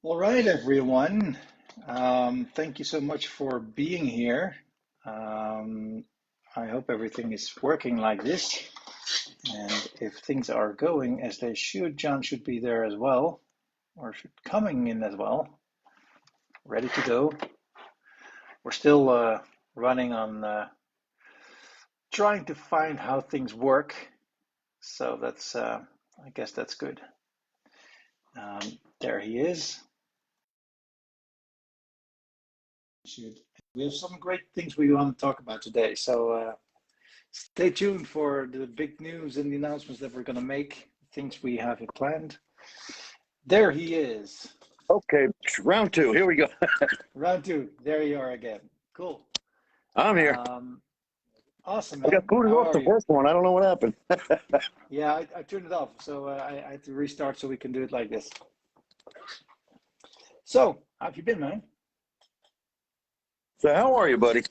All right, everyone. Thank you so much for being here. Um, I hope everything is working like this. And if things are going as they should, John should be there as well, or should coming in as well, ready to go. We're still running on trying to find how things work. So I guess that's good. There he is. We have some great things we want to talk about today. So stay tuned for the big news and the announcements that we're going to make, things we have planned. There he is. Okay, round two. Here we go. Round two. There you are again. Cool. I'm here. Um, awesome, I got man. booted How off are the you? first one. I don't know what happened. Yeah, I turned it off, so I had to restart so we can do it like this. So, how have you been, man? So how are you, buddy?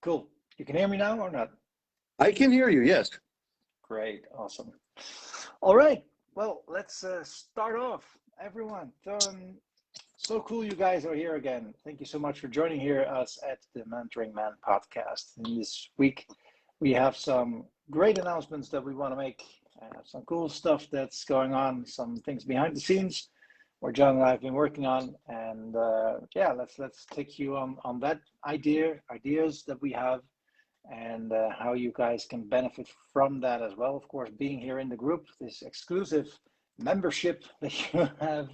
Cool. You can hear me now or not? I can hear you, yes. Great. Awesome. All right. Well, let's start off. Everyone, so cool you guys are here again. Thank you so much for joining here us at the Mentoring Man podcast. And this week we have some great announcements that we want to make, some cool stuff that's going on, some things behind the scenes where John and I have been working on. And yeah, let's take you on that ideas that we have and how you guys can benefit from that as well. Of course, being here in the group, this exclusive membership that you have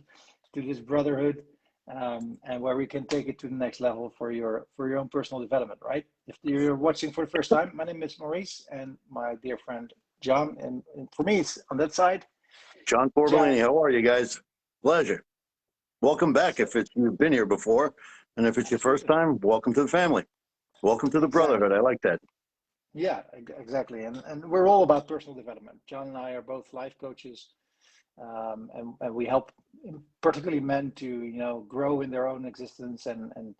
to this brotherhood, and where we can take it to the next level for your own personal development, right? If you're watching for the first time, my name is Maurice, and my dear friend John, and for me, it's on that side. John John, Corbellini, how are you guys? Pleasure. Welcome back if you've been here before. And if it's your first absolutely, time, welcome to the family. Welcome to the exactly. brotherhood. I like that. Yeah, exactly. And we're all about personal development. John and I are both life coaches, and we help particularly men to grow in their own existence and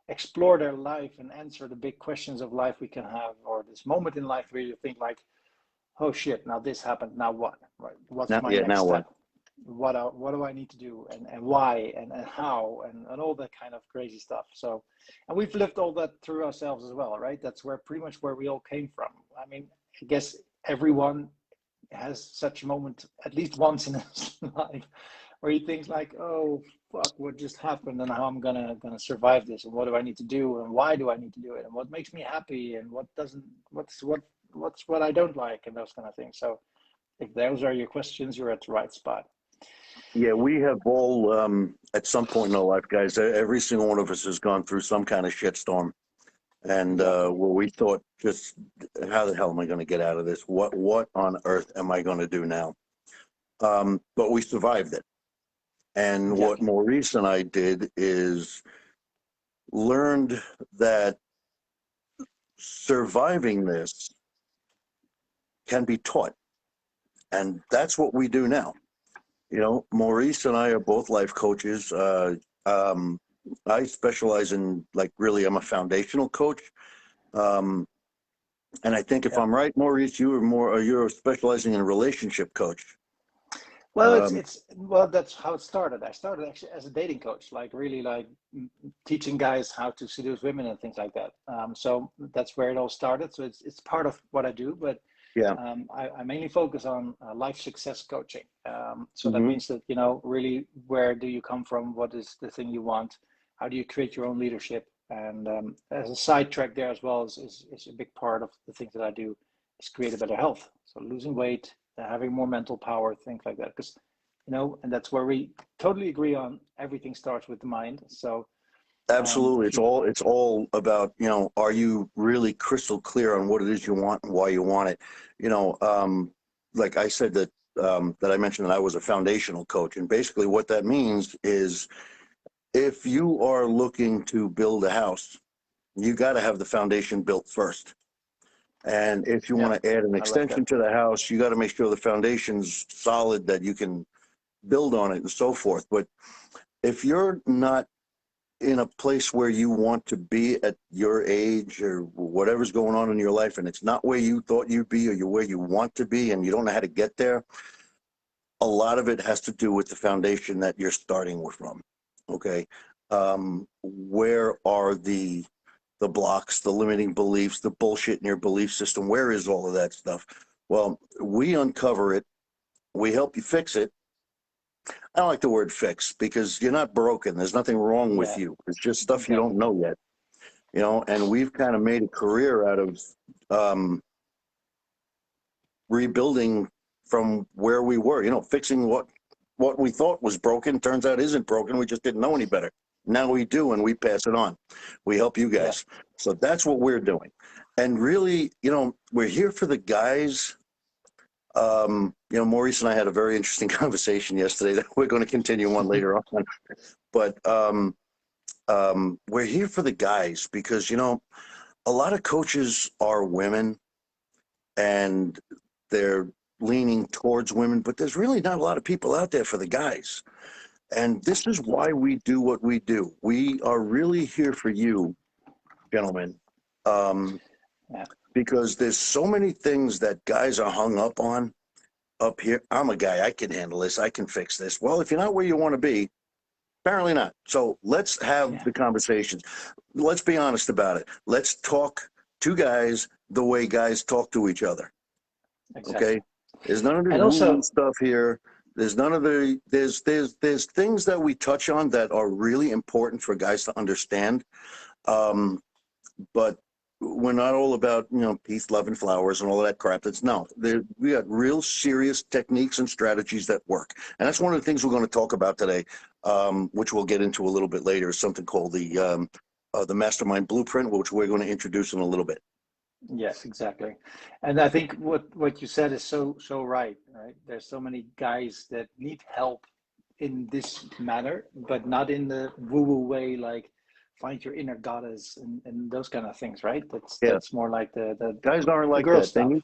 explore their life and answer the big questions of life we can have, or this moment in life where you think like, oh shit, now this happened, now what, right? What's Now, my yeah, next now what? step? What do I need to do, and why, and how, and all that kind of crazy stuff. So, and we've lived all that through ourselves as well, right? That's where pretty much where we all came from. I mean, I guess everyone has such a moment at least once in his life where he thinks like, oh fuck, what just happened, and how I'm gonna survive this, and what do I need to do, and why do I need to do it, and what makes me happy, and what doesn't, what's what I don't like, and those kind of things. So if those are your questions, you're at the right spot. Yeah, we have all, at some point in our life, guys, every single one of us has gone through some kind of shitstorm. And Yeah, where we thought, just how the hell am I going to get out of this? What on earth am I going to do now? But we survived it. And what exactly. Maurice and I did is learned that surviving this can be taught. And that's what we do now. You know, Maurice and I are both life coaches. Um, I specialize in, like, really, I'm a foundational coach. Um, and I think if Yeah. I'm right, Maurice, you're specializing in a relationship coach. Well, Um, well, that's how it started. I started actually as a dating coach, like really like teaching guys how to seduce women and things like that. So that's where it all started. So it's part of what I do, but yeah. I mainly focus on life success coaching. So that Hmm. means that, really, where do you come from? What is the thing you want? How do you create your own leadership? And as a sidetrack there as well is a big part of the things that I do is create a better health. So losing weight, having more mental power, things like that. Because, and that's where we totally agree on everything starts with the mind. So Absolutely. if It's you, all about, are you really crystal clear on what it is you want and why you want it? You know, like I said that I mentioned that I was a foundational coach. And basically what that means is if you are looking to build a house, you got to have the foundation built first. And if you yeah, want to add an I love that. extension to the house, you got to make sure the foundation's solid, that you can build on it and so forth. But if you're not in a place where you want to be at your age or whatever's going on in your life, and it's not where you thought you'd be or you're where you want to be and you don't know how to get there, a lot of it has to do with the foundation that you're starting with from. Okay. Where are the blocks, the limiting beliefs, the bullshit in your belief system? Where is all of that stuff? Well, we uncover it. We help you fix it. I don't like the word fix because you're not broken. There's nothing wrong with Yeah, you. It's just stuff you don't exactly. know yet, you know, and we've kind of made a career out of rebuilding from where we were, you know, fixing what we thought was broken. Turns out isn't broken. We just didn't know any better. Now we do, and we pass it on. We help you Yeah, guys. So that's what we're doing. And really, you know, we're here for the guys. You know, Maurice and I had a very interesting conversation yesterday that we're going to continue on later on. But we're here for the guys because, you know, a lot of coaches are women and they're leaning towards women, but there's really not a lot of people out there for the guys. And this is why we do what we do. We are really here for you, gentlemen, yeah, because there's so many things that guys are hung up on up here. I'm a guy, I can handle this, I can fix this. Well, if you're not where you want to be, apparently not. So let's have yeah, the conversations. Let's be honest about it. Let's talk to guys the way guys talk to each other. Okay? exactly. There's none of this And woo-woo also, stuff here. There's none of the there's things that we touch on that are really important for guys to understand. But we're not all about, you know, peace, love, and flowers and all of that crap. That's no. We got real serious techniques and strategies that work, and that's one of the things we're going to talk about today, which we'll get into a little bit later. Is something called the Mastermind Blueprint, which we're going to introduce in a little bit. yes, exactly. And I think what you said is so right, right? There's so many guys that need help in this matter, but not in the woo-woo way, like find your inner goddess and those kind of things, right? That's Yeah, that's more like guys aren't the like girl that. They stuff. need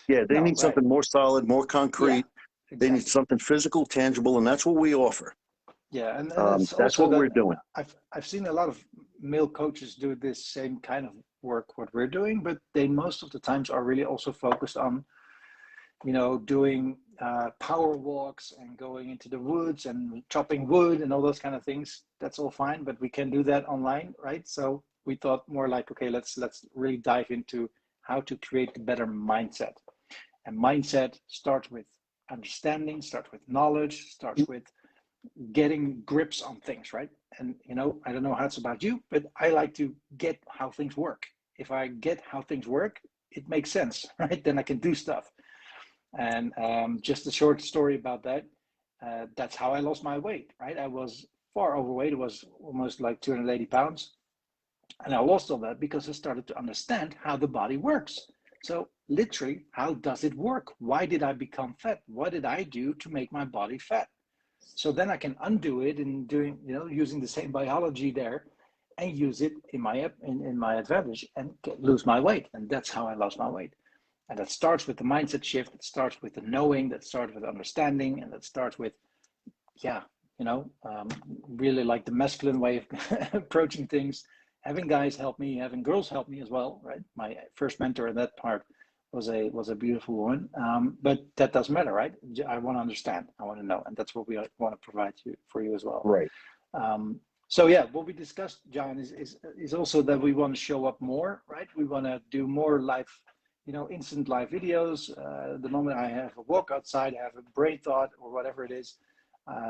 they No, need right. something more solid, more Yeah, concrete. They need exactly. something physical, tangible, and that's what we offer. Yeah, and it's That's also what that we're doing. I've seen a lot of male coaches do this same kind of work what we're doing, but they most of the times are really also focused on, you know, doing power walks and going into the woods and chopping wood and all those kind of things. That's all fine, but we can do that online, right? So we thought more like, okay, let's really dive into how to create a better mindset. And mindset starts with understanding, starts with knowledge, starts with getting grips on things, right? And you know, I don't know how it's about you, but I like to get how things work. If I get how things work, it makes sense, right? Then I can do stuff. And just a short story about that. That's how I lost my weight, right? I was far overweight. It was almost like 280 pounds. And I lost all that because I started to understand how the body works. So, literally, how does it work? Why did I become fat? What did I do to make my body fat? So then I can undo it and doing, you know, using the same biology there and use it in my advantage and lose my weight. And that's how I lost my weight. And that starts with the mindset shift. It starts with the knowing. That starts with understanding, and that starts with, yeah, you know, really like the masculine way of approaching things. Having guys help me, having girls help me as well. Right. My first mentor in that part was a beautiful woman. But that doesn't matter, right? I want to understand. I want to know, and that's what we want to provide for you as well. Right. So yeah, what we discussed, John, is also that we want to show up more, right? We want to do more live, you know, instant live videos. The moment I have a walk outside, I have a brain thought or whatever it is,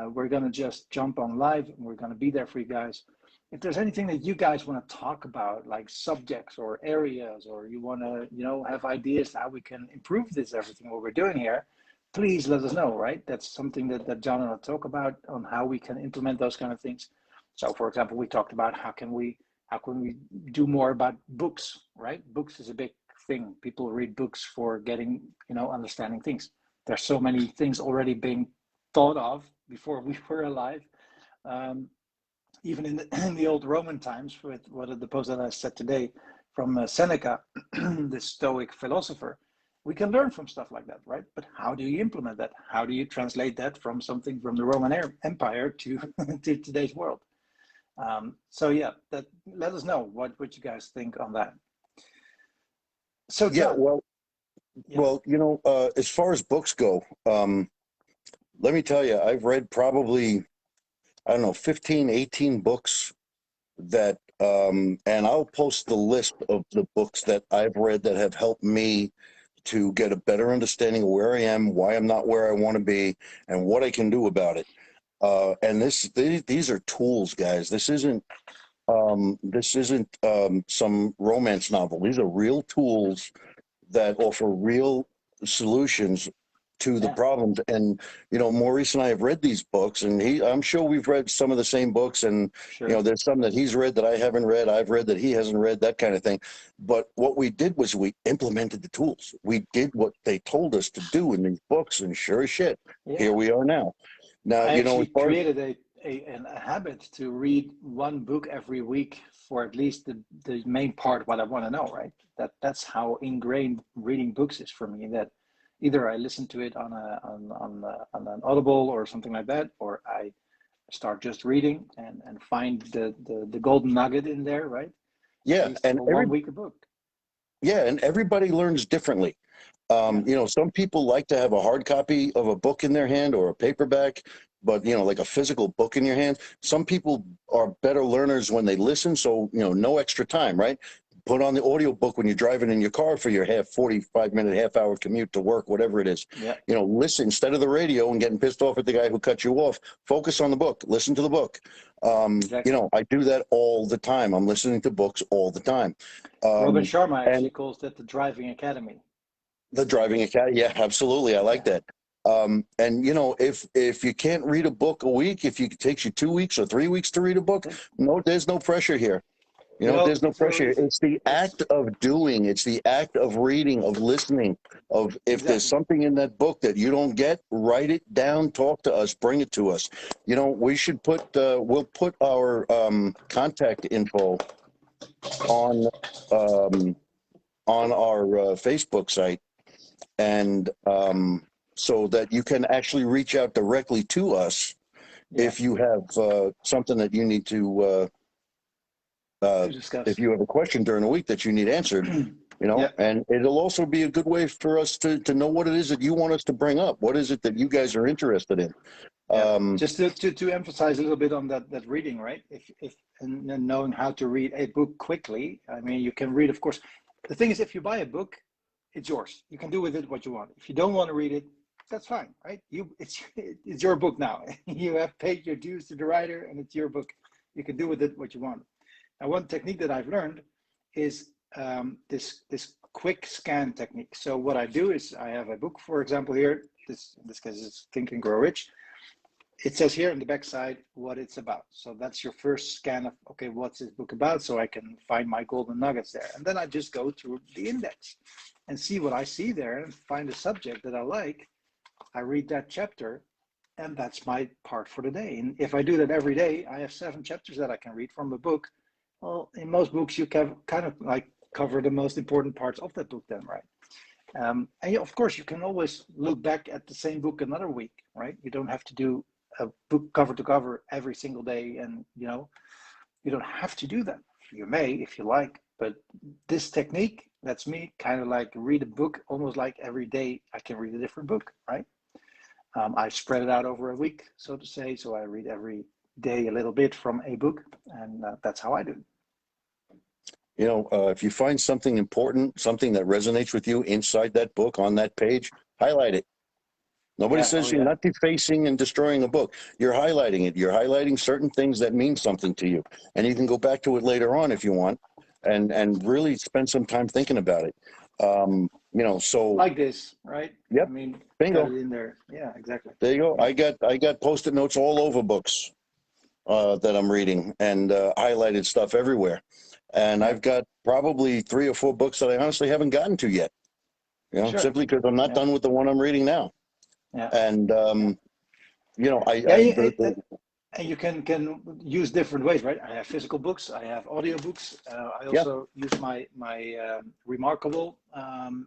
we're gonna just jump on live and we're gonna be there for you guys. If there's anything that you guys want to talk about, like subjects or areas, or you want to, you know, have ideas how we can improve this, everything what we're doing here, please let us know, right? That's something that John and I talk about on how we can implement those kind of things. So, for example, we talked about how can we do more about books, right? Books is a big thing. People read books for getting, you know, understanding things. There's so many things already being thought of before we were alive. Um, Even in the old Roman times, with what the post that I said today from Seneca, the Stoic philosopher, we can learn from stuff like that, right? But how do you implement that? How do you translate that from something from the Roman Empire to to today's world? So yeah, that let us know what you guys think on that. So Yeah. John, yeah, Well, you know, as far as books go, let me tell you, I've read probably, I don't know, 15, 18 books that, and I'll post the list of the books that I've read that have helped me to get a better understanding of where I am, why I'm not where I want to be, and what I can do about it. And these are tools, guys. This isn't some romance novel. These are real tools that offer real solutions to the Yeah, problems. And Maurice and I have read these books, and I'm sure we've read some of the same books. And sure. there's some that he's read that I haven't read. I've read that he hasn't read. That kind of thing. But what we did was we implemented the tools. We did what they told us to do in these books, and sure as shit, here Yeah. we are now. Now, I as actually far as created a habit to read one book every week for at least the main part what I want to know, right? That's how ingrained reading books is for me, that either I listen to it on an Audible or something like that, or I start just reading and find the golden nugget in there, right? At yeah, least for one week a book. and everybody learns differently. Yeah. Some people like to have a hard copy of a book in their hand or a paperback, but like a physical book in your hand. Some people are better learners when they listen, so no extra time, right? Put on the audio book when you're driving in your car for your 45-minute, half-hour commute to work, whatever it is. Yeah. Listen instead of the radio and getting pissed off at the guy who cut you off. Focus on the book. Listen to the book. Exactly. I do that all the time. I'm listening to books all the time. Robin Um, Sharma and actually calls that the driving academy. the driving academy, yeah, absolutely. I like Yeah. that. And if you can't read a book a week, if it takes you 2 weeks or 3 weeks to read a book, Yeah. no, there's no pressure here. There's no So pressure. easy. It's the It's act of doing. It's the act of reading, of listening, of if there's exactly. something in that book that you don't get, write it down, talk to us, bring it to us. We should we'll put our contact info on um, on our Facebook site, and so that you can actually reach out directly to us Yeah. if you have something that you need To if discuss. you have a question during the week that you need answered, Yeah. and it'll also be a good way for us to know what it is that you want us to bring up. What is it that you guys are interested in? Yeah. Um, Just to emphasize a little bit on that reading, right? If and then knowing how to read a book quickly. I mean, you can read, of course. The thing is, if you buy a book, it's yours. You can do with it what you want. If you don't want to read it, that's fine, right? It's your book now. You have paid your dues to the writer, and it's your book. You can do with it what you want. Now, one technique that I've learned is this quick scan technique. So what I do is I have a book, for example, here. In this case is Think and Grow Rich. It says here on the back side what it's about. So that's your first scan of, okay, what's this book about? So I can find my golden nuggets there. And then I just go through the index and see what I see there and find a subject that I like. I read that chapter, and that's my part for the day. And if I do that every day, I have 7 chapters that I can read from a book. Well, in most books, you can kind of like cover the most important parts of that book then, right? And of course, you can always look back at the same book another week, right? You don't have to do a book cover to cover every single day, and you don't have to do that. You may if you like, but this technique, that's me, kind of like read a book almost like every day I can read a different book, right? I spread it out over a week, so to say, so I read every day a little bit from a book, and that's how I do. if you find something important, something that resonates with you inside that book on that page, highlight it. Nobody Yeah. Oh says you're yeah. not defacing and destroying a book. You're highlighting it. You're highlighting certain things that mean something to you, and you can go back to it later on if you want, and really spend some time thinking about it. So Like this, right? I yep, mean, got bingo. it in there. Yeah, exactly. There you go. Yeah. I got post-it notes all over books that I'm reading, and highlighted stuff everywhere. And Yeah. I've got probably 3 or 4 books that I honestly haven't gotten to yet. Sure. Simply because I'm not Yeah. done with the one I'm reading now. Yeah. And Yeah. Yeah. I the, And you can use different ways, right? I have physical books. I have audio books. I yeah, also use my Remarkable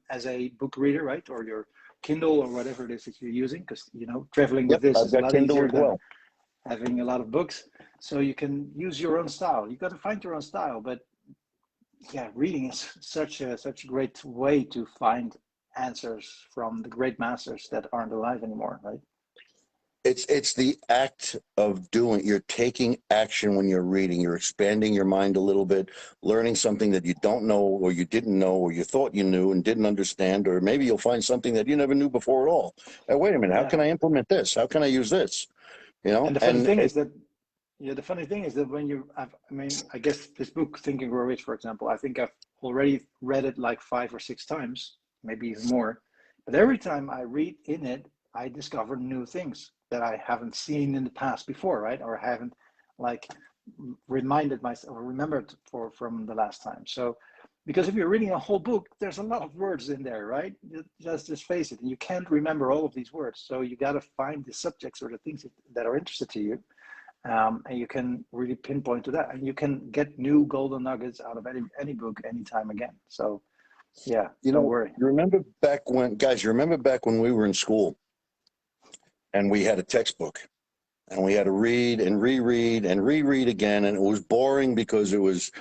as a book reader, right? Or your Kindle or whatever it is that you're using, because traveling with yep, this I've is a got lot Kindle easier as than well. having a lot of books. So you can use your own style. You got to find your own style, but yeah, reading is such a great way to find answers from the great masters that aren't alive anymore, right? It's the act of doing. You're taking action when you're reading. You're expanding your mind a little bit, learning something that you don't know or you didn't know or you thought you knew and didn't understand, or maybe you'll find something that you never knew before at all. Wait a minute, how Yeah. can I implement this? How can I use this? You know, And the funny and thing is that, yeah, the funny thing is that when I mean, I guess this book, Think and Grow Rich, for example, I think I've already read it like 5 or 6 times, maybe even more. But every time I read in it, I discover new things that I haven't seen in the past before, right? Or haven't like reminded myself or remembered from the last time. So, because if you're reading a whole book, there's a lot of words in there, right? Just face it, and you can't remember all of these words. So you got to find the subjects or the things that are interested to you, and you can really pinpoint to that, and you can get new golden nuggets out of any book anytime again. So yeah, you don't know, worry. you remember back when, guys, you remember back when we were in school and we had a textbook and we had to read and reread and reread again, and it was boring because it was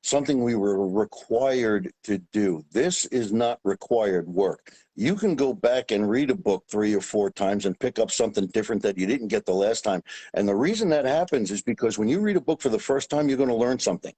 something we were required to do. This is not required work. You can go back and read a book 3 or 4 times and pick up something different that you didn't get the last time. And the reason that happens is because when you read a book for the first time, you're going to learn something.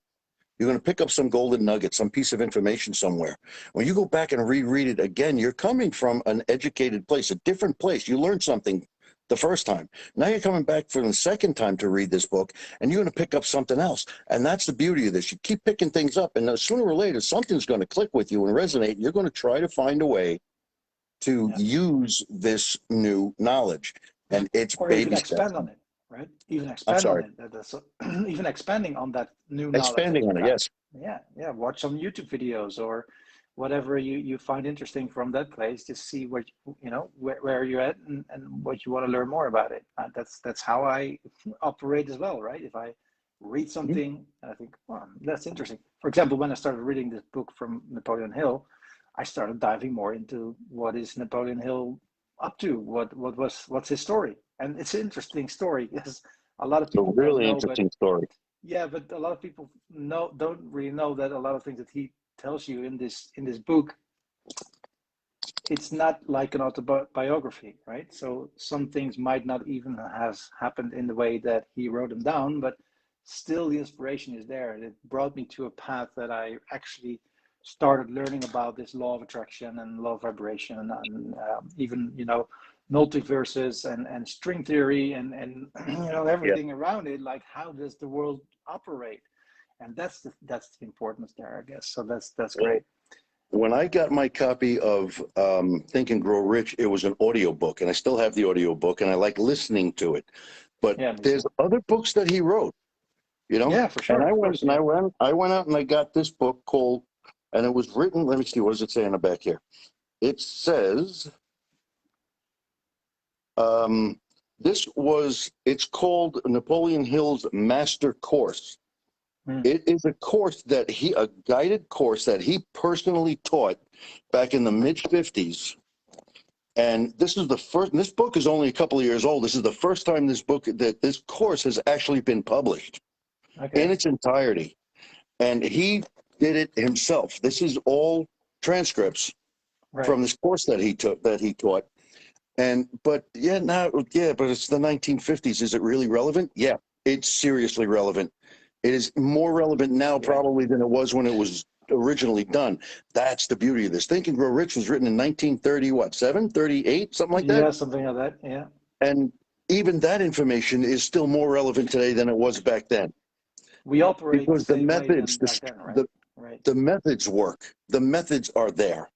You're going to pick up some golden nugget, some piece of information somewhere. When you go back and reread it again, you're coming from an educated place, a different place. You learned something the first time. Now you're coming back for the second time to read this book, and you're going to pick up something else. And that's the beauty of this. You keep picking things up, and sooner or later, something's going to click with you and resonate. And you're going to try to find a way to Yeah. use this new knowledge. And it's Or even baby steps. expand on it, right? Even I'm expand on sorry, it. That's even expanding on that new knowledge that expanding you on it. got. Yes. Yeah, yeah. Watch some YouTube videos or whatever you find interesting from that place. Just see what where you're at and what you want to learn more about it. That's how I operate as well, right? If I read something and I think, well, that's interesting. For example, when I started reading this book from Napoleon Hill, I started diving more into what is Napoleon Hill up to, what's his story. And it's an interesting story because a lot of It's a people don't really know, but interesting story. yeah, but a lot of people don't really know that a lot of things that he tells you in this book, it's not like an autobiography, right? So some things might not even have happened in the way that he wrote them down, but still the inspiration is there. And it brought me to a path that I actually started learning about this law of attraction and law of vibration and even, multiverses and string theory and Yeah. everything around it. Like, how does the world operate? And that's the importance there, I guess. So that's great. When I got my copy of Think and Grow Rich, it was an audio book, and I still have the audio book, and I like listening to it. But Yeah, me there's too. other books that he wrote, you know. Yeah, for And sure, I of went course. and Yeah. I went out and I got this book called, and it was written. Let me see, what does it say on the back here? It says, um, it's called Napoleon Hill's Master Course. Mm. It is a guided course that he personally taught back in the mid 50s. And this is the first, this book is only a couple of years old. This is the first time this course has actually been published in Okay. its entirety. And he did it himself. This is all transcripts Right. from this course that he taught. But it's the 1950s. Is it really relevant? Yeah, it's seriously relevant. It is more relevant now Great. probably than it was when it was originally done. That's the beauty of this. Think and Grow Rich was written in 1930, what, 38, something like that? Yeah, something like that. Yeah. And even that information is still more relevant today than it was back then, We operate the because the same way methods, than back then, right? the, Right. the methods work. The methods are there.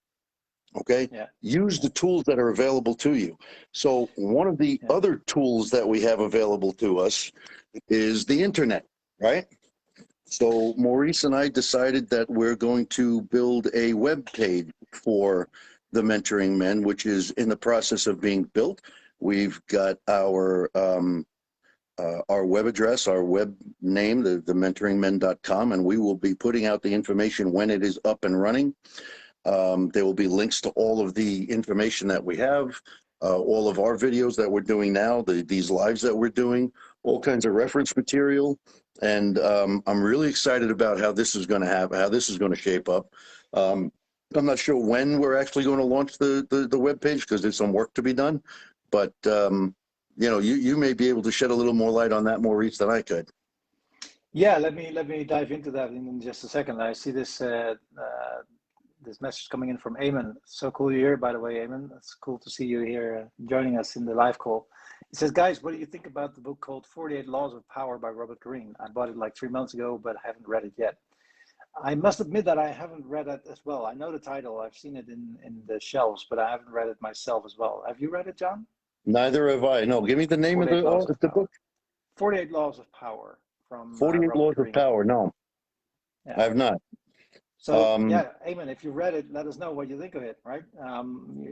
Okay. Yeah. Use Yeah. the tools that are available to you. So one of the Yeah. other tools that we have available to us is the internet, right? So Maurice and I decided that we're going to build a web page for the Mentoring Men, which is in the process of being built. We've got our web address, our web name, the mentoringmen.com, and we will be putting out the information when it is up and running. There will be links to all of the information that we have, all of our videos that we're doing now, these lives that we're doing, all kinds of reference material. And I'm really excited about how this is going to shape up. I'm not sure when we're actually going to launch the web page because there's some work to be done, but you may be able to shed a little more light on that, Maurice, than I could. Yeah, let me dive into that in just a second. I see this message coming in from Eamon. So cool you're here, by the way, Eamon. It's cool to see you here joining us in the live call. It says, guys, what do you think about the book called 48 Laws of Power by Robert Greene? I bought it like 3 months ago, but I haven't read it yet. I must admit that I haven't read it as well. I know the title. I've seen it in the shelves, but I haven't read it myself as well. Have you read it, John? Neither have I. No, give me the name of the book. 48 Laws of Power from 48 Robert Laws Greene. of Power. No, Yeah. I have not. So yeah, Eamon, if you read it, let us know what you think of it, right?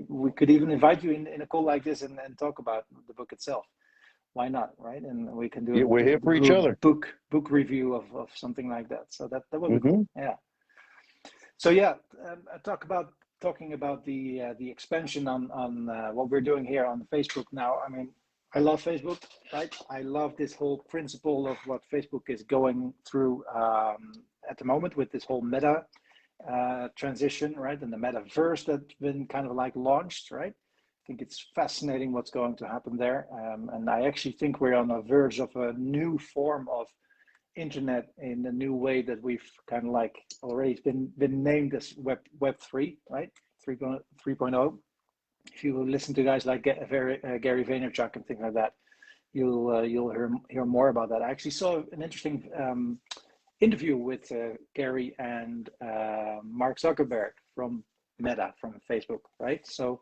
We could even invite you in a call like this and talk about the book itself. Why not, right? And we can do We're here for each other. book review of something like that. So that would be cool. Yeah. So yeah, talking about the expansion on what we're doing here on Facebook now. I mean, I love Facebook, right? I love this whole principle of what Facebook is going through at the moment with this whole meta transition, right? And the metaverse that's been kind of like launched, right? I think it's fascinating what's going to happen there. And I actually think we're on the verge of a new form of internet in a new way that we've kind of like already been named as Web 3, right? 3.0. If you listen to guys like Gary Vaynerchuk and things like that, you'll hear more about that. I actually saw an interesting interview with Gary and Mark Zuckerberg from Meta, from Facebook, right? So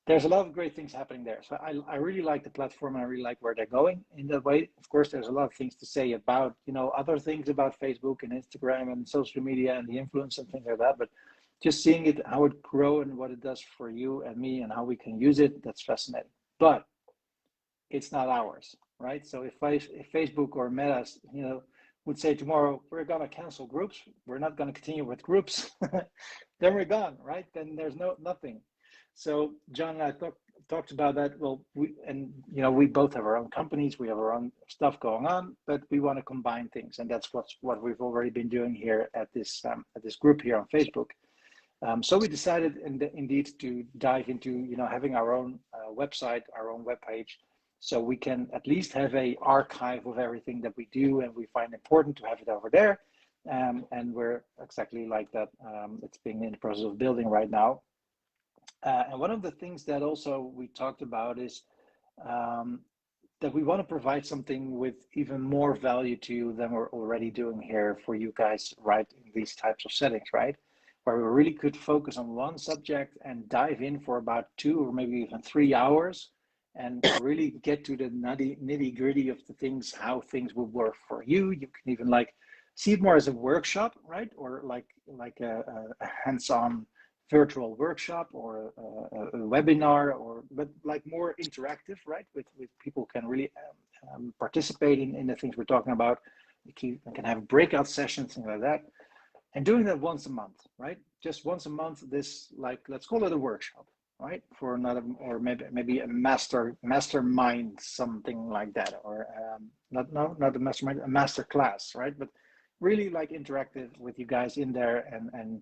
there's a lot of great things happening there. So I really like the platform and I really like where they're going in that way. Of course, there's a lot of things to say about, other things about Facebook and Instagram and social media and the influence and things like that. But just seeing it, how it grow and what it does for you and me and how we can use it, that's fascinating. But it's not ours, right? So if Facebook or Meta, would say tomorrow, we're going to cancel groups, we're not going to continue with groups, then we're gone, right? Then there's nothing. So John and I talked about that. Well, we both have our own companies, we have our own stuff going on, but we want to combine things, and that's what we've already been doing here at this group here on Facebook. So we decided indeed to dive into having our own website, our own webpage, so we can at least have a archive of everything that we do, and we find important to have it over there. And we're exactly like that. It's being in the process of building right now. And one of the things that also we talked about is that we want to provide something with even more value to you than we're already doing here for you guys, right? In these types of settings, right? Where we really could focus on one subject and dive in for about 2 or maybe even 3 hours and really get to the nitty gritty of the things, how things will work for you. You can even like see it more as a workshop, right? Or like a hands-on virtual workshop or a webinar, but like more interactive, right? With people can really participate in the things we're talking about. We can have breakout sessions, things like that. And doing that once a month, right? Just once a month, this, like, let's call it a workshop, right? For another, or maybe a mastermind, something like that, or not a mastermind, a master class, right? But really like interactive with you guys in there and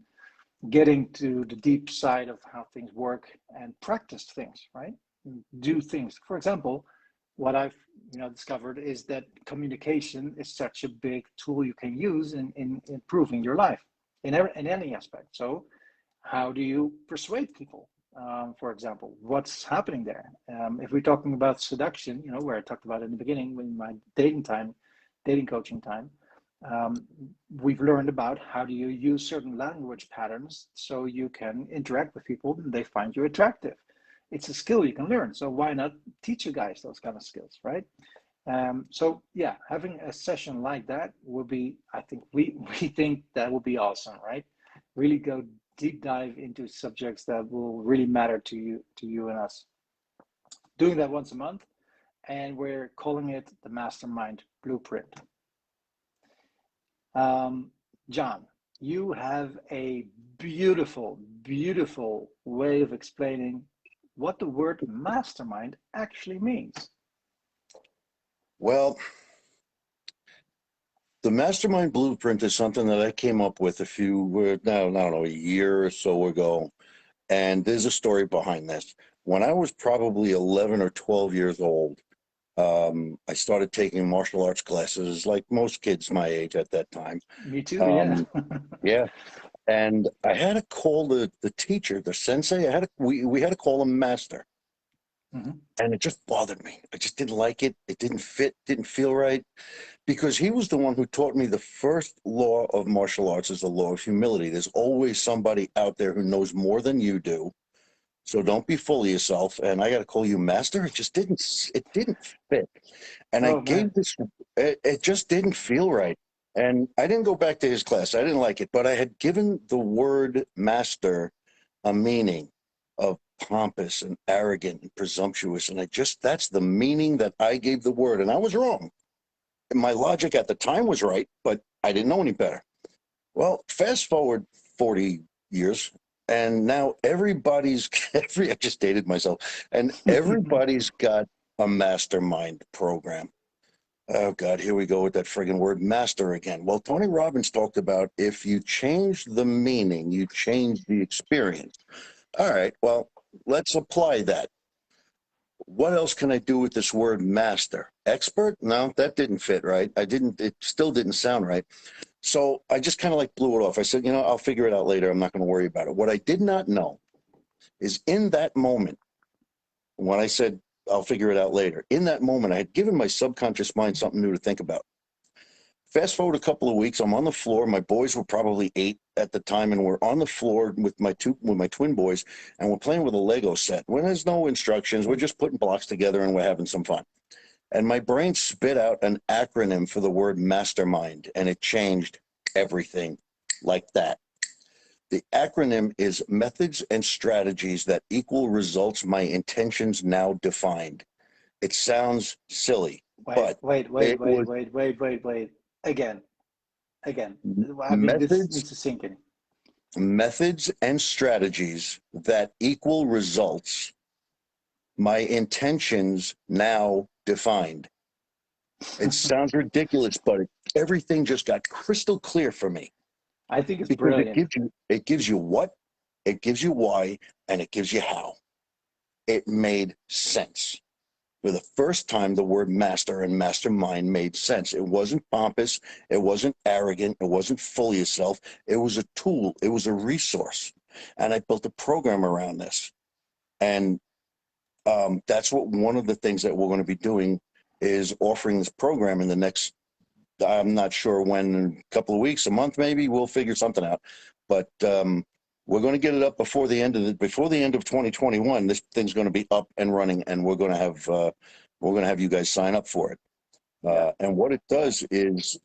getting to the deep side of how things work and practice things, right? Do things. For example, what I've discovered is that communication is such a big tool you can use in improving your life in any aspect. So how do you persuade people? For example, what's happening there? If we're talking about seduction, where I talked about in the beginning in my dating coaching time, we've learned about how do you use certain language patterns so you can interact with people and they find you attractive. It's a skill you can learn. So why not teach you guys those kind of skills, right? So yeah, having a session like that will be, I think we think that will be awesome, right? Really go deep dive into subjects that will really matter to you and us. Doing that once a month, and we're calling it the Mastermind Blueprint. John, you have a beautiful way of explaining what the word mastermind actually means. Well, the Mastermind Blueprint is something that I came up with a year or so ago. And there's a story behind this. When I was probably 11 or 12 years old, I started taking martial arts classes like most kids my age at that time. Me too, yeah. Um, yeah. And I had to call the teacher, the sensei, we had to call him master. Mhm. And it just bothered me. I just didn't like it. It didn't fit, didn't feel right. Because he was the one who taught me the first law of martial arts is the law of humility. There's always somebody out there who knows more than you do. So don't be full of yourself. And I got to call you master. It didn't fit. And I Oh gave man. this, it just didn't feel right. And I didn't go back to his class. I didn't like it, but I had given the word master a meaning of pompous and arrogant and presumptuous. And that's the meaning that I gave the word. And I was wrong. My logic at the time was right, but I didn't know any better. Well, fast forward 40 years, and now I just dated myself, and everybody's got a mastermind program. Oh God, here we go with that friggin' word master again. Well, Tony Robbins talked about if you change the meaning, you change the experience. All right, well, let's apply that. What else can I do with this word master? Expert? No, that didn't fit right. It still didn't sound right. So I just kind of like blew it off. I said, I'll figure it out later. I'm not going to worry about it. What I did not know is in that moment, when I said, I'll figure it out later, in that moment, I had given my subconscious mind something new to think about. Fast forward a couple of weeks, I'm on the floor. My boys were probably 8 at the time, and we're on the floor with my twin boys, and we're playing with a Lego set. When there's no instructions, we're just putting blocks together and we're having some fun. And my brain spit out an acronym for the word mastermind, and it changed everything like that. The acronym is methods and strategies that equal results my intentions now defined. It sounds silly, Wait, but wait, wait, it wait, was wait, wait, wait, wait. Again, again. I mean, this methods needs to sink in. methods and strategies that equal results my intentions now defined. It sounds ridiculous, but everything just got crystal clear for me I think it's because brilliant. it gives you what, it gives you why, and it gives you how. It made sense. For the first time, the word master and mastermind made sense. It wasn't pompous. It wasn't arrogant. It wasn't full of yourself. It was a tool. It was a resource. And I built a program around this. And that's what one of the things that we're going to be doing is offering this program in the next, I'm not sure when, a couple of weeks, a month maybe, we'll figure something out. But we're going to get it up before the end of 2021. This thing's going to be up and running, and we're going to have you guys sign up for it. Yeah. And what it does is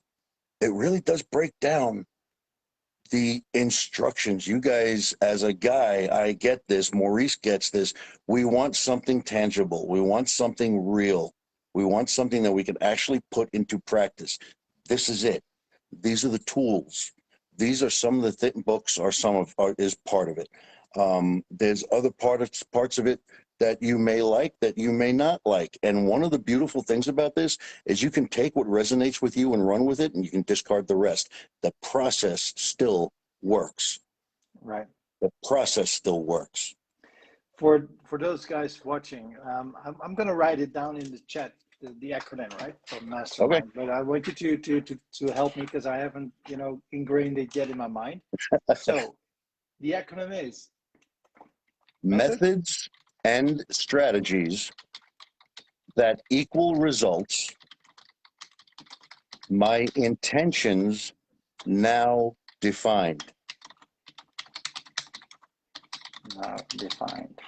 it really does break down the instructions. You guys, as a guy, I get this. Maurice gets this. We want something tangible. We want something real. We want something that we can actually put into practice. This is it. These are the tools. These are some of the books is part of it. There's other parts of it that you may like, that you may not like. And one of the beautiful things about this is you can take what resonates with you and run with it, and you can discard the rest. The process still works. Right. The process still works. For those guys watching, I'm gonna write it down in the chat, the acronym, right, for Okay. Mastermind. But I want you to help me because I haven't, ingrained it yet in my mind. So the acronym is method. Methods and strategies that equal results my intentions now defined. Now defined.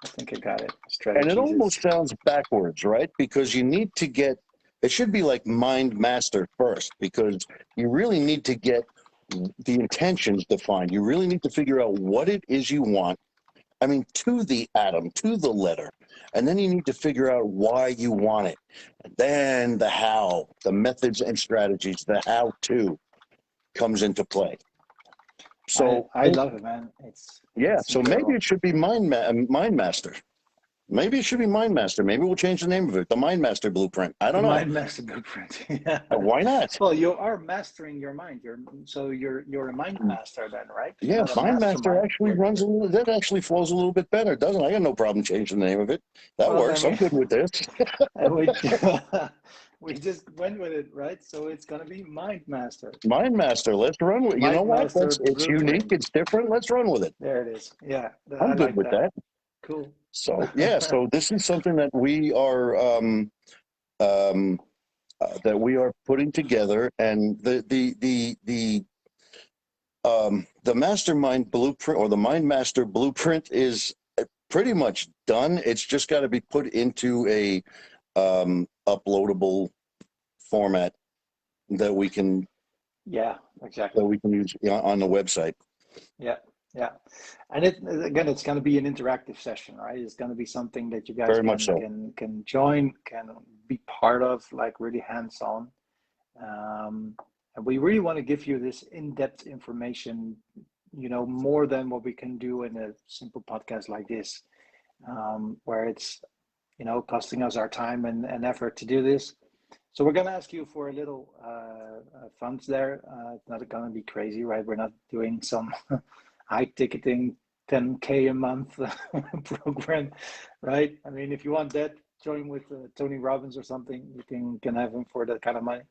I think I got it. And it Strategies is almost sounds backwards, right? Because you need to get, it should be like mind master first, because you really need to get the intentions defined. You really need to figure out what it is you want. I mean, to the atom, to the letter. And then you need to figure out why you want it. And then the how, the methods and strategies, the how to comes into play. I So, I love it, man. yeah, It's so maybe incredible. it should be mind master. Maybe it should be Mind Master. Maybe we'll change the name of it. The Mind Master Blueprint. I The don't know. Mind Master Blueprint. Yeah. Why not? Well, you are mastering your mind. You're a mind master then, right? You're Yeah, not a Mind Master mastermind. actually runs a little, that actually flows a little bit better, doesn't it? I got no problem changing the name of it. That Well, then works. I'm good with this. we we just went with it, right? So it's gonna be Mind Master. Mind Master, let's run with. You know Mind what? Master It's unique. Blueprint. It's different. Let's run with it. There it is. Yeah, I I'm good like with that. that. Cool. So yeah, so this is something that we are um, that we are putting together, and the Mastermind Blueprint or the Mind Master Blueprint is pretty much done. It's just got to be put into a uploadable format that we can Yeah, exactly. use on the website. Yeah, yeah. And it again, it's going to be an interactive session, right? It's going to be something that you guys Very much so. can join, can be part of, like really hands-on. And we really want to give you this in-depth information, more than what we can do in a simple podcast like this, where it's, costing us our time and effort to do this. So we're going to ask you for a little funds there. It's not going to be crazy, right? We're not doing some high ticketing 10K a month program, right? I mean, if you want that, join with Tony Robbins or something. You can have him for that kind of money.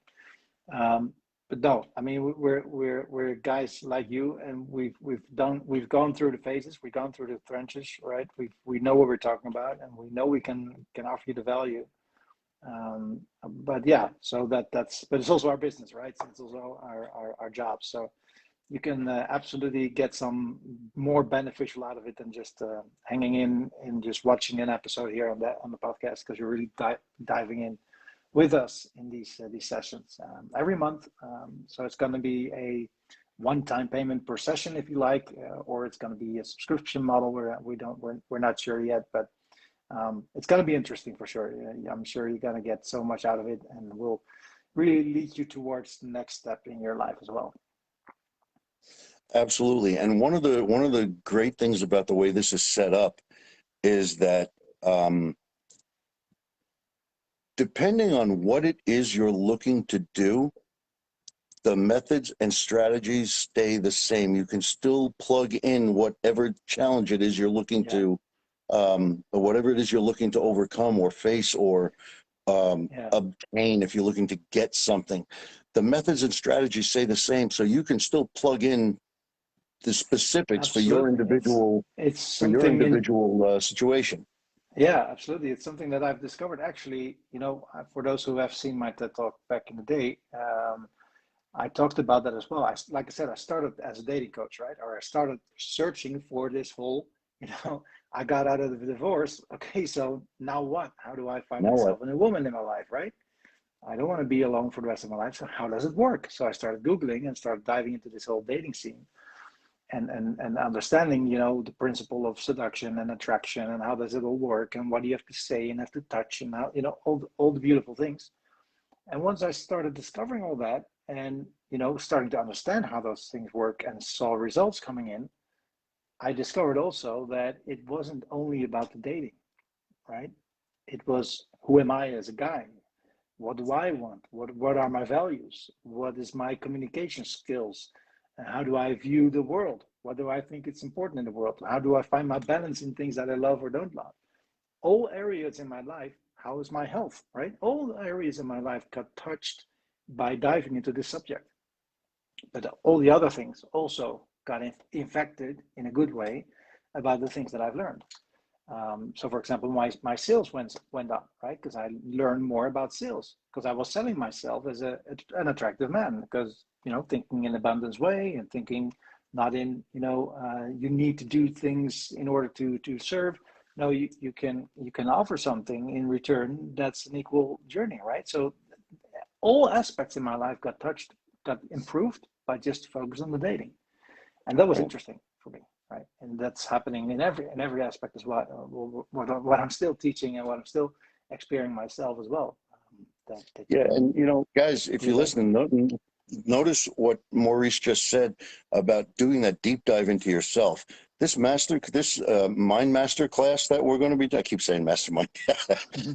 But no, I mean, we're guys like you, and we've gone through the phases, we've gone through the trenches, right? We know what we're talking about, and we know we can offer you the value. But yeah, so but it's also our business, right? So it's also our job. So you can absolutely get some more beneficial out of it than just hanging in and just watching an episode here on the podcast, because you're really diving in with us in these sessions every month. So it's going to be a one-time payment per session, if you like, or it's going to be a subscription model where we're not sure yet, but it's going to be interesting for sure. I'm sure you're going to get so much out of it, and will really lead you towards the next step in your life as well. Absolutely. And one of the great things about the way this is set up is that depending on what it is you're looking to do, the methods and strategies stay the same. You can still plug in whatever challenge it is you're looking to, or whatever it is you're looking to overcome or face or obtain if you're looking to get something. The methods and strategies stay the same, so you can still plug in the specifics for your individual situation. Yeah, absolutely. It's something that I've discovered actually, for those who have seen my TED Talk back in the day, I talked about that as well. Like I said, I started as a dating coach, right? Or I started searching for this whole, I got out of the divorce. Okay, so now what? How do I find myself and a woman in my life, right? I don't want to be alone for the rest of my life. So how does it work? So I started Googling and started diving into this whole dating scene. And understanding, the principle of seduction and attraction, and how does it all work, and what do you have to say and have to touch, and how, all the beautiful things. And once I started discovering all that, and starting to understand how those things work, and saw results coming in, I discovered also that it wasn't only about the dating, right? It was, who am I as a guy? What do I want? What are my values? What is my communication skills? How do I view the world? What do I think it's important in the world? How do I find my balance in things that I love or don't love? All areas in my life. How is my health, right? All areas in my life got touched by diving into this subject. But all the other things also got infected in a good way about the things that I've learned. So for example, my sales went up, right? Because I learned more about sales, because I was selling myself as an attractive man, because, thinking in abundance way, and thinking not in, you need to do things in order to serve. No, you can offer something in return that's an equal journey, right? So all aspects in my life got improved by just focus on the dating. And that was interesting for me. Right, and that's happening in every aspect as well. What I'm still teaching and what I'm still experiencing myself as well. And guys, if you listen, notice what Maurice just said about doing that deep dive into yourself. this mind master class that we're going to be, I keep saying mastermind,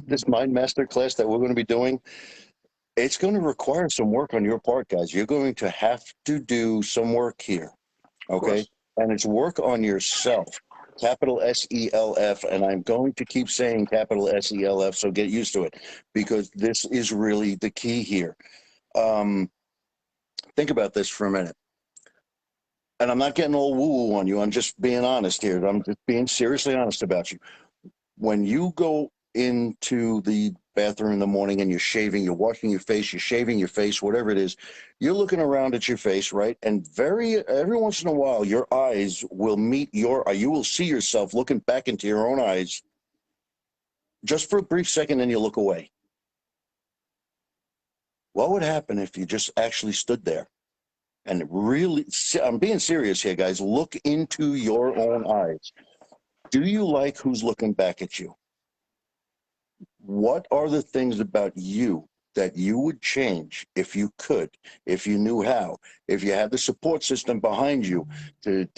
this mind master class that we're going to be doing, it's going to require some work on your part, guys. You're going to have to do some work here. Of Okay. course. And it's work on yourself, capital SELF. And I'm going to keep saying capital SELF. So get used to it, because this is really the key here. Think about this for a minute. And I'm not getting all woo-woo on you. I'm just being honest here. I'm just being seriously honest about you. When you go into the bathroom in the morning and you're shaving, you're washing your face, you're shaving your face, whatever it is, you're looking around at your face, right? And every once in a while, your eyes will meet you will see yourself looking back into your own eyes just for a brief second, and you look away. What would happen if you just actually stood there and really, I'm being serious here, guys, look into your own eyes. Do you like who's looking back at you? What are the things about you that you would change if you could, if you knew how, if you had the support system behind you to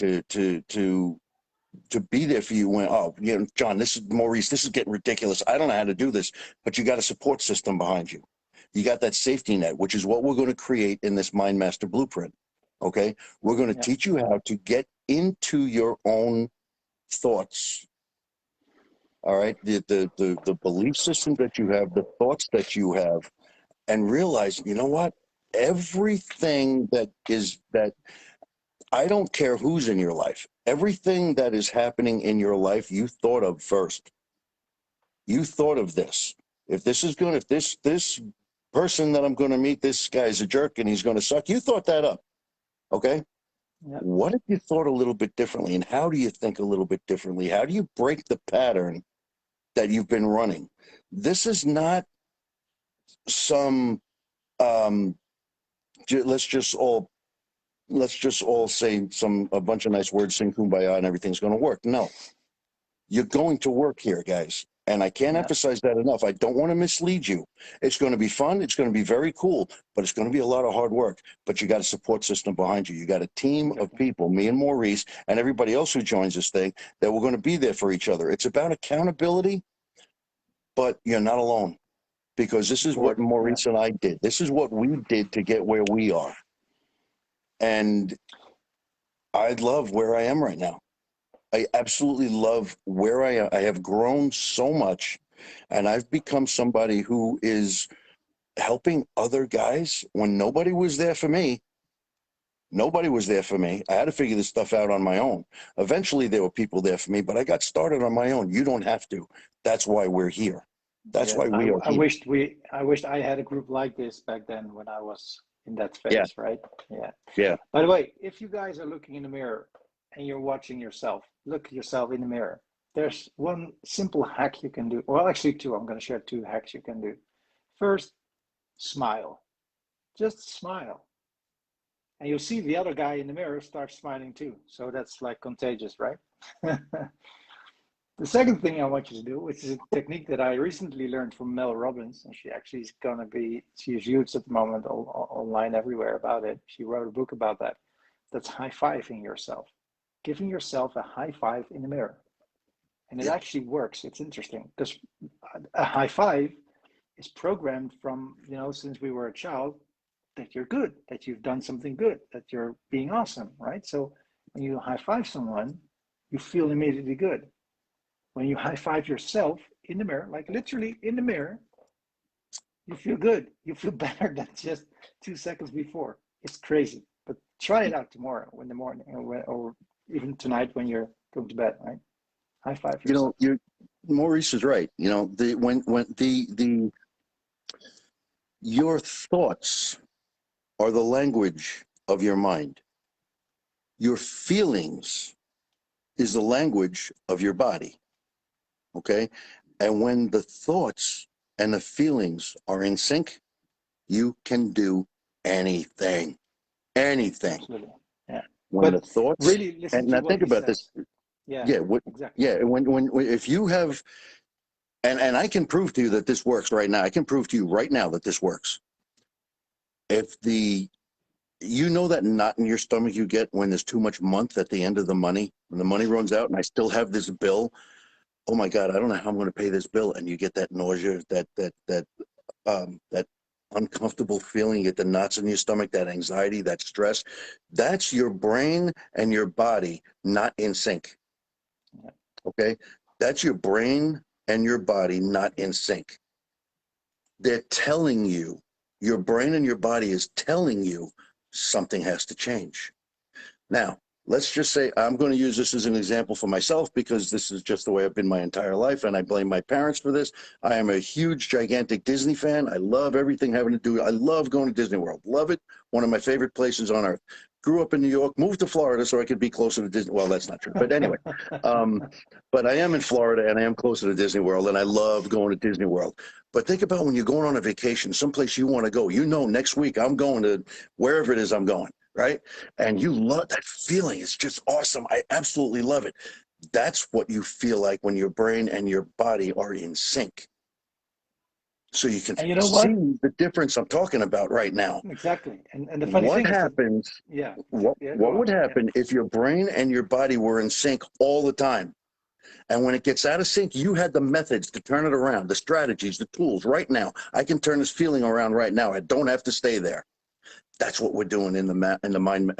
be there for you when, oh, you know, John, this is Maurice, this is getting ridiculous. I don't know how to do this, but you got a support system behind you. You got that safety net, which is what we're going to create in this Mind Master Blueprint. Okay. We're going to teach you how to get into your own thoughts. All right. The belief system that you have, the thoughts that you have, and realize, you know what? Everything that I don't care who's in your life, everything that is happening in your life, you thought of first. You thought of this. If this person that I'm going to meet, this guy's a jerk and he's going to suck, you thought that up. Okay. Yeah. What if you thought a little bit differently? And how do you think a little bit differently? How do you break the pattern that you've been running? This is not some let's just all say a bunch of nice words, sing kumbaya, and everything's going to work. No, you're going to work here, guys. And I can't emphasize that enough. I don't want to mislead you. It's going to be fun. It's going to be very cool, but it's going to be a lot of hard work. But you got a support system behind you. You got a team of people, me and Maurice and everybody else who joins this thing, that we're going to be there for each other. It's about accountability, but you're not alone, because this is what Maurice and I did. This is what we did to get where we are. And I love where I am right now. I absolutely love where I am. I have grown so much, and I've become somebody who is helping other guys when nobody was there for me. Nobody was there for me. I had to figure this stuff out on my own. Eventually, there were people there for me, but I got started on my own. You don't have to. That's why we're here. That's why we are here. I wished I had a group like this back then when I was in that phase, right? Yeah. Yeah. By the way, if you guys are looking in the mirror and you're watching yourself, look at yourself in the mirror. There's one simple hack you can do. Well, actually two. I'm going to share two hacks you can do. First, smile. Just smile. And you'll see the other guy in the mirror start smiling too. So that's like contagious, right? The second thing I want you to do, which is a technique that I recently learned from Mel Robbins, and she actually is going to be, she's used at the moment online everywhere about it. She wrote a book about that. That's high-fiving yourself, giving yourself a high five in the mirror. And it actually works. It's interesting because a high five is programmed from, you know, since we were a child, that you're good, that you've done something good, that you're being awesome, right? So when you high five someone, you feel immediately good. When you high five yourself in the mirror, like literally in the mirror, you feel good. You feel better than just 2 seconds before. It's crazy, but try it out tomorrow in the morning, or even tonight when you're going to bed, right? High five yourself. You know, Maurice is right. You know, your thoughts are the language of your mind. Your feelings is the language of your body. Okay. And when the thoughts and the feelings are in sync, you can do anything. Anything. Absolutely. Yeah. When But the thoughts, really listen and to now what think he about says. this. Yeah. Yeah. Exactly. Yeah. When if you have, and I can prove to you that this works right now. I can prove to you right now that this works. If the You know that knot in your stomach you get when there's too much month at the end of the money, when the money runs out and I still have this bill. Oh my God, I don't know how I'm going to pay this bill. And you get that nausea, that uncomfortable feeling, you get the knots in your stomach, that anxiety, that stress. That's your brain and your body not in sync. Okay? That's your brain and your body not in sync. They're telling you, your brain and your body is telling you something has to change. Now, let's just say, I'm going to use this as an example for myself because this is just the way I've been my entire life, and I blame my parents for this. I am a huge, gigantic Disney fan. I love everything having to do. I love going to Disney World. Love it. One of my favorite places on earth. Grew up in New York, moved to Florida so I could be closer to Disney. Well, that's not true. But anyway, but I am in Florida and I am closer to Disney World, and I love going to Disney World. But think about when you're going on a vacation, someplace you want to go. You know, next week I'm going to wherever it is I'm going. Right? And you love that feeling. It's just awesome. I absolutely love it. That's what you feel like when your brain and your body are in sync. So you can And you know see what? the difference I'm talking about right now. Exactly. And the funny What thing is that, happens, yeah, what go on. would happen if your brain and your body were in sync all the time? And when it gets out of sync, you had the methods to turn it around, the strategies, the tools. Right now, I can turn this feeling around right now. I don't have to stay there. That's what we're doing in the Mind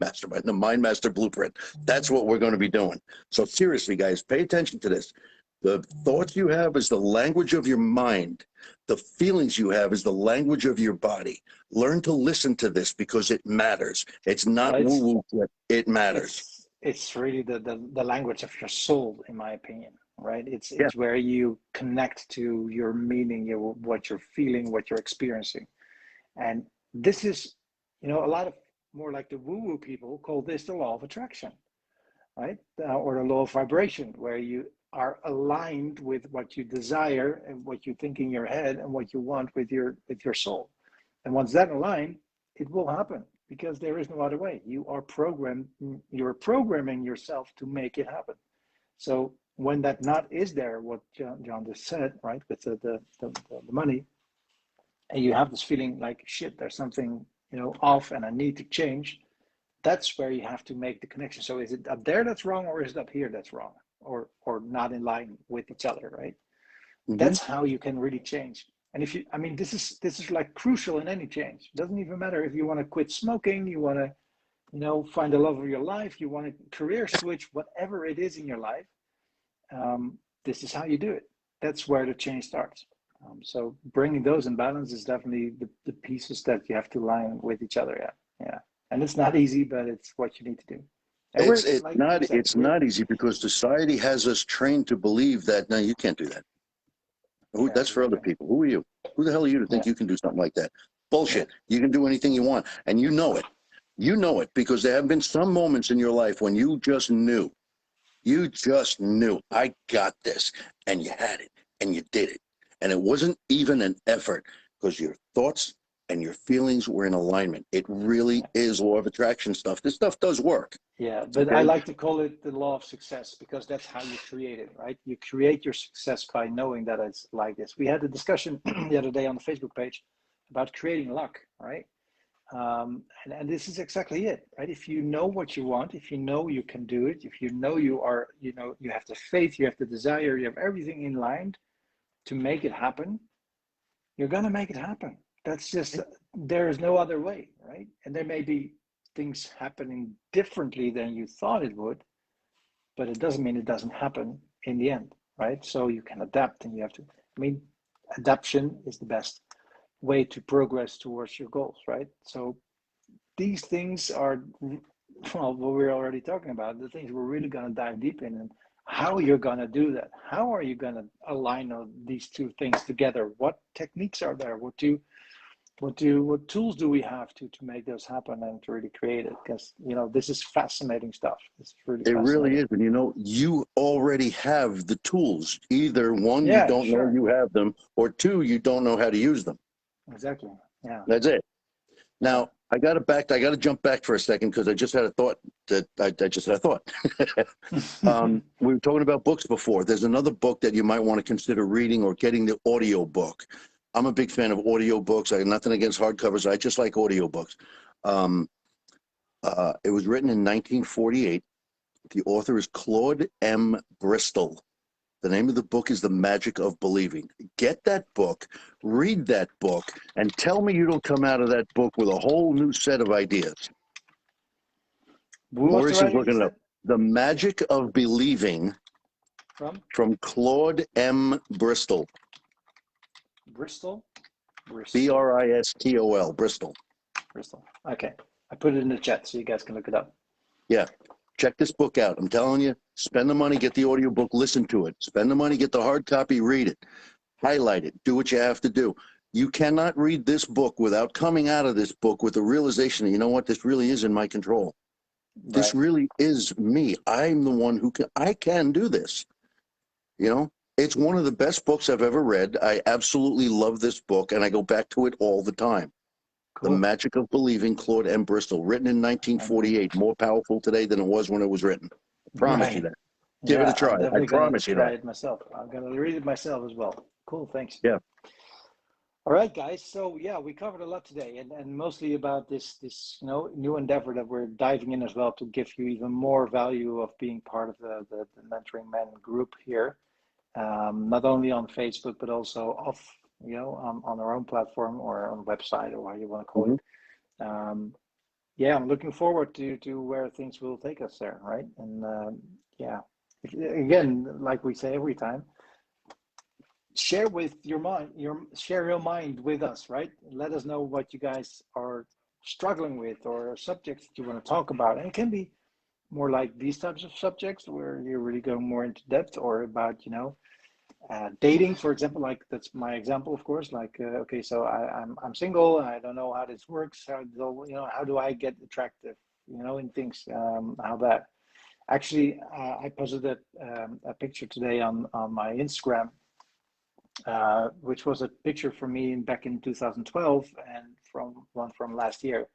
Mastermind, the Mind Master Blueprint. That's what we're going to be doing. So seriously, guys, pay attention to this. The thoughts you have is the language of your mind. The feelings you have is the language of your body. Learn to listen to this because it matters. It's not Well, woo-woo. It matters. it's really the language of your soul, in my opinion, right? Yeah. It's where you connect to your meaning, what you're feeling, what you're experiencing. And this is, a lot of more like the woo-woo people call this the law of attraction, right? Or the law of vibration, where you are aligned with what you desire and what you think in your head and what you want with your soul. And once that align, it will happen because there is no other way. You're programming yourself to make it happen. So when that not is there, what John just said, right, with the money, and you have this feeling like shit, there's something off and I need to change. That's where you have to make the connection. So is it up there that's wrong, or is it up here that's wrong, or not in line with each other, right? That's how you can really change. And if you, I mean, this is like crucial in any change. It doesn't even matter if you want to quit smoking, you want to find the love of your life, you want a career switch, whatever it is in your life. This is how you do it. That's where the change starts. So bringing those in balance is definitely the pieces that you have to line with each other. Yeah. And it's not easy, but it's what you need to do. And It's not easy because society has us trained to believe that, no, you can't do that. That's for other people. Who are you? Who the hell are you to think you can do something like that? Bullshit. You can do anything you want. And you know it. You know it because there have been some moments in your life when you just knew. You just knew, I got this. And you had it. And you did it. And it wasn't even an effort because your thoughts and your feelings were in alignment. It really is law of attraction stuff. This stuff does work. Yeah, but okay. I like to call it the law of success because that's how you create it, right? You create your success by knowing that it's like this. We had a discussion the other day on the Facebook page about creating luck, right? And this is exactly it, right? If you know what you want, if you know you can do it, if you know you are, you have the faith, you have the desire, you have everything in line to make it happen, you're going to make it happen. That's just, there is no other way, right? And there may be things happening differently than you thought it would, but it doesn't mean it doesn't happen in the end, right? So you can adapt and you have to, adaptation is the best way to progress towards your goals, right? So these things are, well, what we're already talking about, the things we're really going to dive deep in, and how you're going to do that. How are you going to align these two things together? What techniques are there? What tools do we have to make those happen and to really create it? Because this is fascinating stuff. It's really fascinating. It really is. And you already have the tools. Either one, you don't know you have them, or two, you don't know how to use them. Exactly. Yeah. That's it. Now I got to jump back for a second because I just had a thought that I just had a thought. We were talking about books before. There's another book that you might want to consider reading or getting, the audio book. I'm a big fan of audio books. I have nothing against hardcovers. I just like audio books. Um, it was written in 1948. The author is Claude M. Bristol. The name of the book is The Magic of Believing. Get that book, read that book, and tell me you don't come out of that book with a whole new set of ideas. Who was the Maurice is writer, you looking it up. said? The Magic of Believing from Claude M. Bristol. Bristol? Bristol. Bristol. Bristol. Okay. I put it in the chat so you guys can look it up. Yeah. Check this book out. I'm telling you, spend the money, get the audiobook, listen to it. Spend the money, get the hard copy, read it. Highlight it. Do what you have to do. You cannot read this book without coming out of this book with the realization that, you know what, this really is in my control. This really is me. I'm the one who I can do this. You know, it's one of the best books I've ever read. I absolutely love this book, and I go back to it all the time. Cool. The Magic of Believing, Claude M. Bristol, written in 1948, more powerful today than it was when it was written. I promise you that. Give it a try. I promise you that. I'm definitely going to try it myself. I'm going to read it myself as well. Cool, thanks. Yeah. All right, guys. So yeah, we covered a lot today, and mostly about this new endeavor that we're diving in as well to give you even more value of being part of the Mentoring Men group here, not only on Facebook but also off on our own platform or on the website or what you want to call it. Yeah, I'm looking forward to where things will take us there, right? And yeah, again, like we say every time, share with your mind, share your mind with us, right? Let us know what you guys are struggling with or subjects that you want to talk about. And it can be more like these types of subjects where you're really going more into depth, or about, dating, for example. Like that's my example, of course. Like, okay, so I'm single. I don't know how this works. How do I get attractive, in things, how that. Actually, I posted a picture today on my Instagram, which was a picture from me back in 2012 and from last year.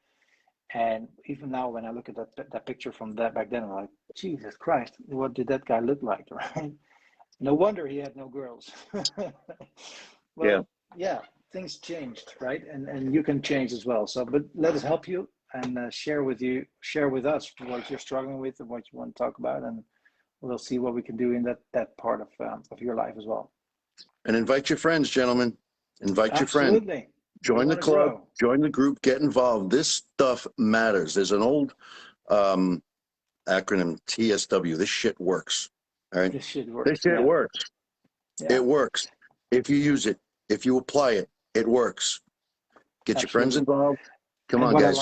And even now, when I look at that picture from that back then, I'm like, Jesus Christ, what did that guy look like, right? No wonder he had no girls. Well, yeah, things changed, right? And you can change as well. So, but let us help you and share with us what you're struggling with and what you want to talk about, and we'll see what we can do in that part of your life as well. And invite your friends, gentlemen. Invite your friends. Absolutely. Join the club, join the group, get involved. This stuff matters. There's an old acronym, TSW. This shit works. All right? This shit works. This shit works. Yeah. It works. If you use it, if you apply it, it works. Get your friends involved. Come on, guys.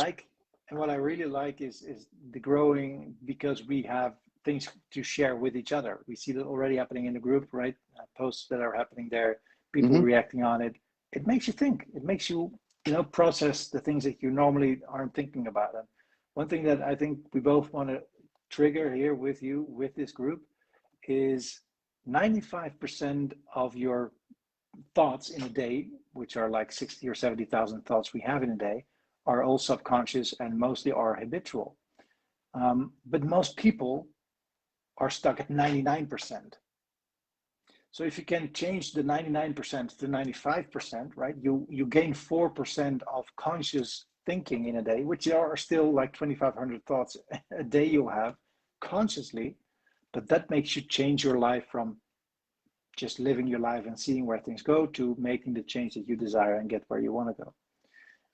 What I really like is the growing, because we have things to share with each other. We see that already happening in the group, right? Posts that are happening there, people reacting on it. It makes you think. It makes you, process the things that you normally aren't thinking about. And one thing that I think we both want to trigger here with you, with this group, is 95% of your thoughts in a day, which are like 60 or 70,000 thoughts we have in a day, are all subconscious and mostly are habitual. But most people are stuck at 99%. So if you can change the 99% to 95%, right, you gain 4% of conscious thinking in a day, which are still like 2,500 thoughts a day you'll have consciously, but that makes you change your life from just living your life and seeing where things go to making the change that you desire and get where you want to go.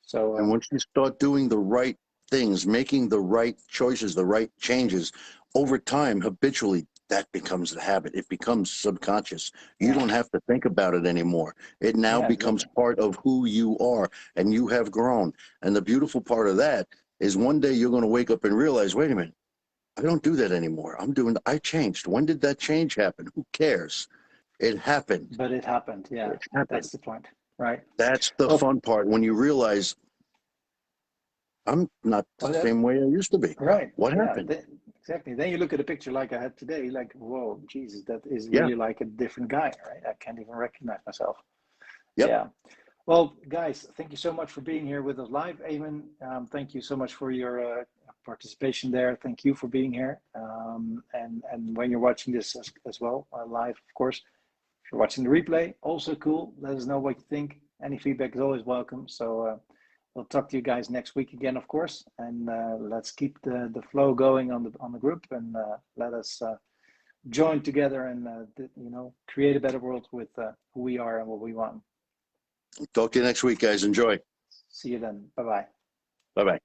So, and once you start doing the right things, making the right choices, the right changes, over time, habitually, that becomes the habit. It becomes subconscious. You don't have to think about it anymore. It now becomes part of who you are, and you have grown. And the beautiful part of that is one day you're going to wake up and realize, wait a minute, I don't do that anymore. I changed. When did that change happen? Who cares? It happened. But it happened. Yeah, it happened. That's the point, right? That's the fun part, when you realize I'm not the same way I used to be. Right. What happened? Exactly. Then you look at a picture like I had today, like, whoa, Jesus, that is really like a different guy, right? I can't even recognize myself. Yep. Yeah. Well, guys, thank you so much for being here with us live. Eamon, thank you so much for your participation there. Thank you for being here. And when you're watching this as well, live, of course, if you're watching the replay, also cool. Let us know what you think. Any feedback is always welcome. So we'll talk to you guys next week again, of course, and let's keep the flow going on the group, and let us join together and create a better world with who we are and what we want. Talk to you next week, guys. Enjoy. See you then. Bye-bye. Bye-bye.